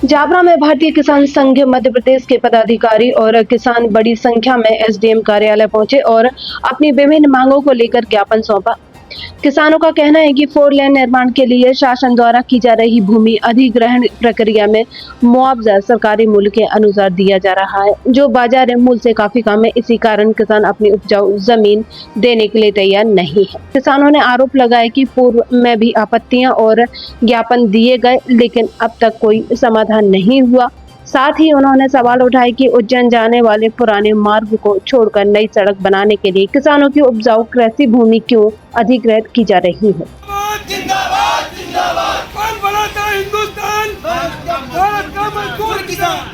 जावरा में भारतीय किसान संघ मध्य प्रदेश के पदाधिकारी और किसान बड़ी संख्या में एसडीएम कार्यालय पहुंचे और अपनी विभिन्न मांगों को लेकर ज्ञापन सौंपा। किसानों का कहना है कि 4 लेन निर्माण के लिए शासन द्वारा की जा रही भूमि अधिग्रहण प्रक्रिया में मुआवजा सरकारी मूल्य के अनुसार दिया जा रहा है, जो बाजार मूल्य से काफी कम है। इसी कारण किसान अपनी उपजाऊ जमीन देने के लिए तैयार नहीं है। किसानों ने आरोप लगाया कि पूर्व में भी आपत्तियां और ज्ञापन दिए गए, लेकिन अब तक कोई समाधान नहीं हुआ। साथ ही उन्होंने सवाल उठाए कि उज्जैन जाने वाले पुराने मार्ग को छोड़कर नई सड़क बनाने के लिए किसानों की उपजाऊ कृषि भूमि क्यों अधिग्रहित की जा रही है। जिंदाबाद जिंदाबाद कौन बनाता है हिंदुस्तान? भारत का मजदूर किसान।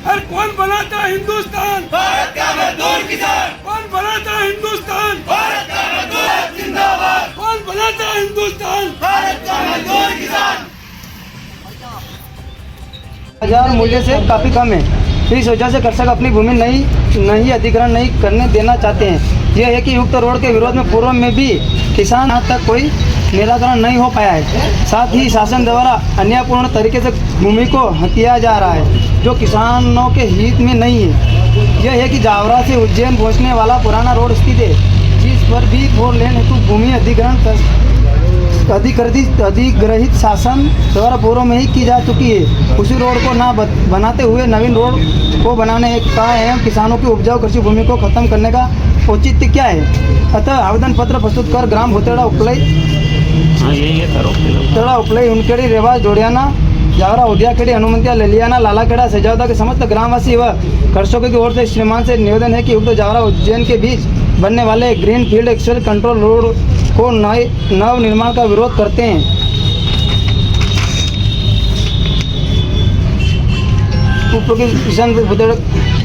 हर कौन बनाता है हिंदुस्तान? भारत का मजदूर किसान। कौन बनाता है हिंदुस्तान? भारत का मजदूर जिंदाबाद। कौन बनाता है हिंदुस्तान? भारत का मजदूर किसान। बाजार मूल्य से काफ़ी कम है। इस वजह से कृषक अपनी भूमि नहीं अधिग्रहण नहीं करने देना चाहते हैं। यह है कि युक्त रोड के विरोध में पूर्व में भी किसान आज तक कोई निराकरण नहीं हो पाया है। साथ ही शासन द्वारा अन्यायपूर्ण तरीके से भूमि को हथिया जा रहा है, जो किसानों के हित में नहीं है। यह है कि जावरा से उज्जैन पहुँचने वाला पुराना रोड स्थित है, जिस पर भी 4 लेन हेतु भूमि अधिग्रहित शासन द्वारा पूर्व में ही की जा चुकी है। उसी रोड को ना बनाते हुए नवीन रोड को बनाने का एवं किसानों की उपजाऊ कृषि भूमि को खत्म करने का औचित्य क्या है? अतः आवेदन पत्र प्रस्तुत कर ग्राम भूतेड़ा उपलई उनखेड़ी रेवा जोड़ियाना जावरा उदियाखेड़ी हनुमंतिया ललियाना लालाखेड़ा सजावदा के समस्त ग्रामवासी व कृषकों की ओर से श्रीमान से निवेदन है कि उक्त जावरा उज्जैन के बीच बनने वाले green field access control road को नव निर्माण का विरोध करते हैं।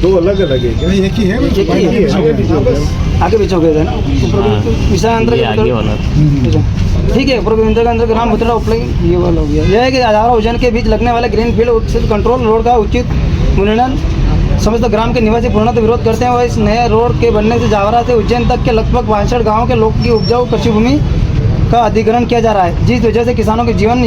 दो अलग अलग है क्या? एक ही है? आगे पीछे हो गए थे ना। ठीक है, पूर्व का अंदर ग्राम भुतड़ा उपलई ये वाला हो गया। यह है कि जावरा उज्जैन के बीच लगने वाले ग्रीन फील्ड कंट्रोल रोड का उचित मूल्यांकन समस्त ग्राम के निवासी पूर्णतः विरोध करते हैं। वह इस नए रोड के बनने से जावरा से उज्जैन तक के लगभग 62 गाँव के लोग की उपजाऊ कृषि भूमि का अधिग्रहण किया जा रहा है, जिस वजह से किसानों के जीवन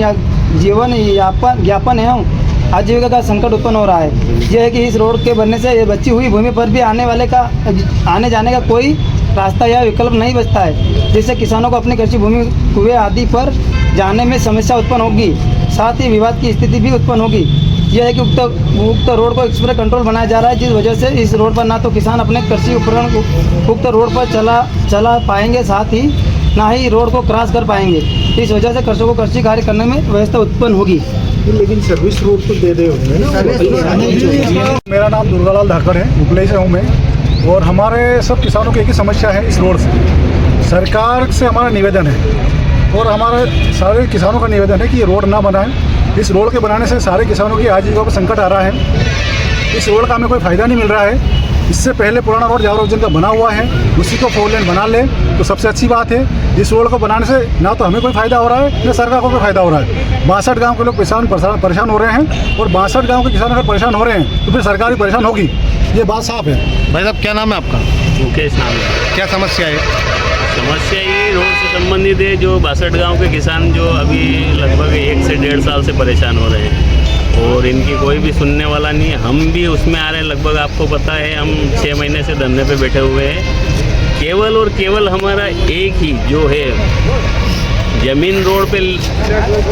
यापन एवं आजीविका का संकट उत्पन्न हो रहा है। यह है कि इस रोड के बनने से बची हुई भूमि पर भी आने जाने का कोई रास्ता या विकल्प नहीं बचता है, जिससे किसानों को अपनी कृषि भूमि कुएं आदि पर जाने में समस्या उत्पन्न होगी। साथ ही विवाद की स्थिति भी उत्पन्न होगी। यह है कि उक्त रोड को एक्सप्रेस कंट्रोल बनाया जा रहा है, जिस वजह से इस रोड पर ना तो किसान अपने कृषि उपकरण उक्त रोड पर चला पाएंगे, साथ ही ना ही रोड को क्रॉस कर पाएंगे। इस वजह से कृषकों को कृषि कार्य करने में व्यवस्था उत्पन्न होगी। लेकिन सर्विस रोड तो दे रहे होंगे। मेरा नाम दुर्गालाल धाकर है, उपलई से हूँ मैं, और हमारे सब किसानों की एक ही समस्या है इस रोड से। सरकार से हमारा निवेदन है और हमारे सारे किसानों का निवेदन है कि ये रोड ना बनाएं। इस रोड के बनाने से सारे किसानों की आजीविका पर संकट आ रहा है। इस रोड का हमें कोई फ़ायदा नहीं मिल रहा है। इससे पहले पुराना रोड जावरा उज्जैन का बना हुआ है, उसी को 4 लेन बना ले तो सबसे अच्छी बात है। इस रोड को बनाने से ना तो हमें कोई फ़ायदा हो रहा है, न सरकार को कोई फ़ायदा हो रहा है। 62 गाँव के लोग परेशान हो रहे हैं, और 62 गाँव के किसान अगर परेशान हो रहे हैं तो फिर सरकार भी परेशान होगी। ये बात साफ है। भाई साहब, क्या नाम है आपका? मुकेश नाम है। क्या समस्या है? समस्या ये रोड से संबंधित है। जो 62 गांव के किसान जो अभी लगभग 1 से 1.5 साल से परेशान हो रहे हैं और इनकी कोई भी सुनने वाला नहीं है। हम भी उसमें आ रहे हैं। लगभग आपको पता है हम 6 महीने से धरने पे बैठे हुए हैं। केवल और केवल हमारा एक ही जो है, जमीन रोड पे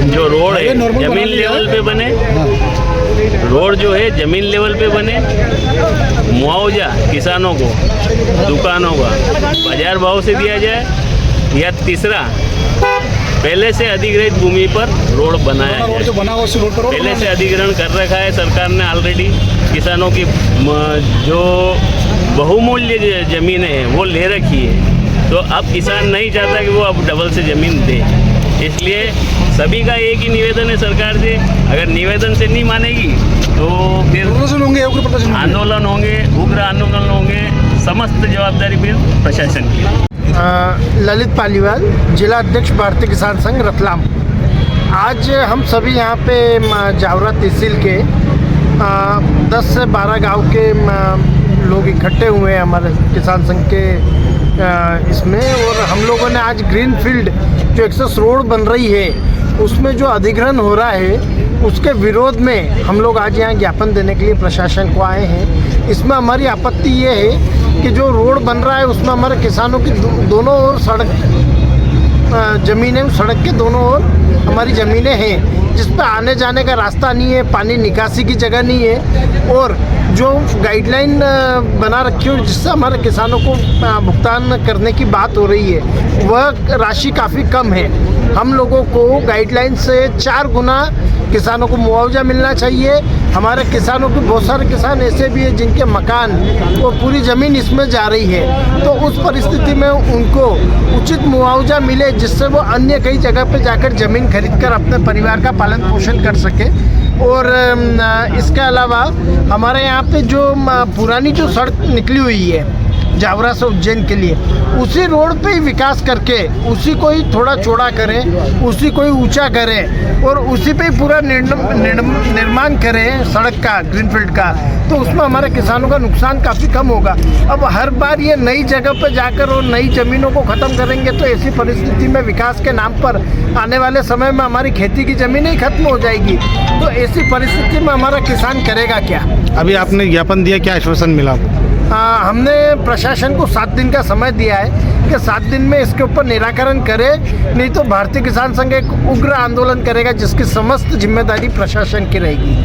जो रोड है जमीन लेवल पे बने, रोड जो है जमीन लेवल पे बने, मुआवजा किसानों को दुकानों का बाजार भाव से दिया जाए, या तीसरा पहले से अधिग्रहित भूमि पर रोड बनाया जाए। पहले से अधिग्रहण कर रखा है सरकार ने ऑलरेडी। किसानों की जो बहुमूल्य ज़मीनें हैं वो ले रखी है, तो अब किसान नहीं चाहता कि वो अब डबल से ज़मीन दे। इसलिए सभी का एक ही निवेदन है सरकार से, अगर निवेदन से नहीं मानेगी तो फिर आंदोलन होंगे, उग्र आंदोलन होंगे। समस्त जवाबदारी फिर प्रशासन की। ललित पालीवाल, जिला अध्यक्ष भारतीय किसान संघ रतलाम। आज हम सभी यहाँ पे जावरा तहसील के 10 से 12 गांव के लोग इकट्ठे हुए हैं हमारे किसान संघ के इसमें, और हम लोगों ने आज ग्रीन फील्ड जो एक्सेस रोड बन रही है उसमें जो अधिग्रहण हो रहा है उसके विरोध में हम लोग आज यहाँ ज्ञापन देने के लिए प्रशासन को आए हैं। इसमें हमारी आपत्ति ये है कि जो रोड बन रहा है उसमें हमारे किसानों की दोनों ओर ज़मीनें, सड़क के दोनों ओर हमारी ज़मीनें हैं, जिस पर आने जाने का रास्ता नहीं है, पानी निकासी की जगह नहीं है, और जो गाइडलाइन बना रखी है जिससे हमारे किसानों को भुगतान करने की बात हो रही है वह राशि काफ़ी कम है। हम लोगों को गाइडलाइन से 4 गुना किसानों को मुआवजा मिलना चाहिए। हमारे किसानों के बहुत सारे किसान ऐसे भी हैं जिनके मकान और पूरी ज़मीन इसमें जा रही है, तो उस परिस्थिति में उनको उचित मुआवजा मिले जिससे वो अन्य कई जगह पे जाकर ज़मीन खरीदकर अपने परिवार का पालन पोषण कर सके। और इसके अलावा हमारे यहाँ पे जो पुरानी जो सड़क निकली हुई है जावरा से उज्जैन के लिए, उसी रोड पे ही विकास करके उसी को ही थोड़ा चौड़ा करें, उसी को ही ऊंचा करें और उसी पे ही पूरा निर्माण करें सड़क का, ग्रीनफील्ड का, तो उसमें हमारे किसानों का नुकसान काफ़ी कम होगा। अब हर बार ये नई जगह पर जाकर और नई ज़मीनों को ख़त्म करेंगे तो ऐसी परिस्थिति में विकास के नाम पर आने वाले समय में हमारी खेती की ज़मीनें ही खत्म हो जाएगी। तो ऐसी परिस्थिति में हमारा किसान करेगा क्या? अभी आपने ज्ञापन दिया, क्या आश्वासन मिला? हमने प्रशासन को 7 दिन का समय दिया है कि 7 दिन में इसके ऊपर निराकरण करे, नहीं तो भारतीय किसान संघ एक उग्र आंदोलन करेगा जिसकी समस्त जिम्मेदारी प्रशासन की रहेगी।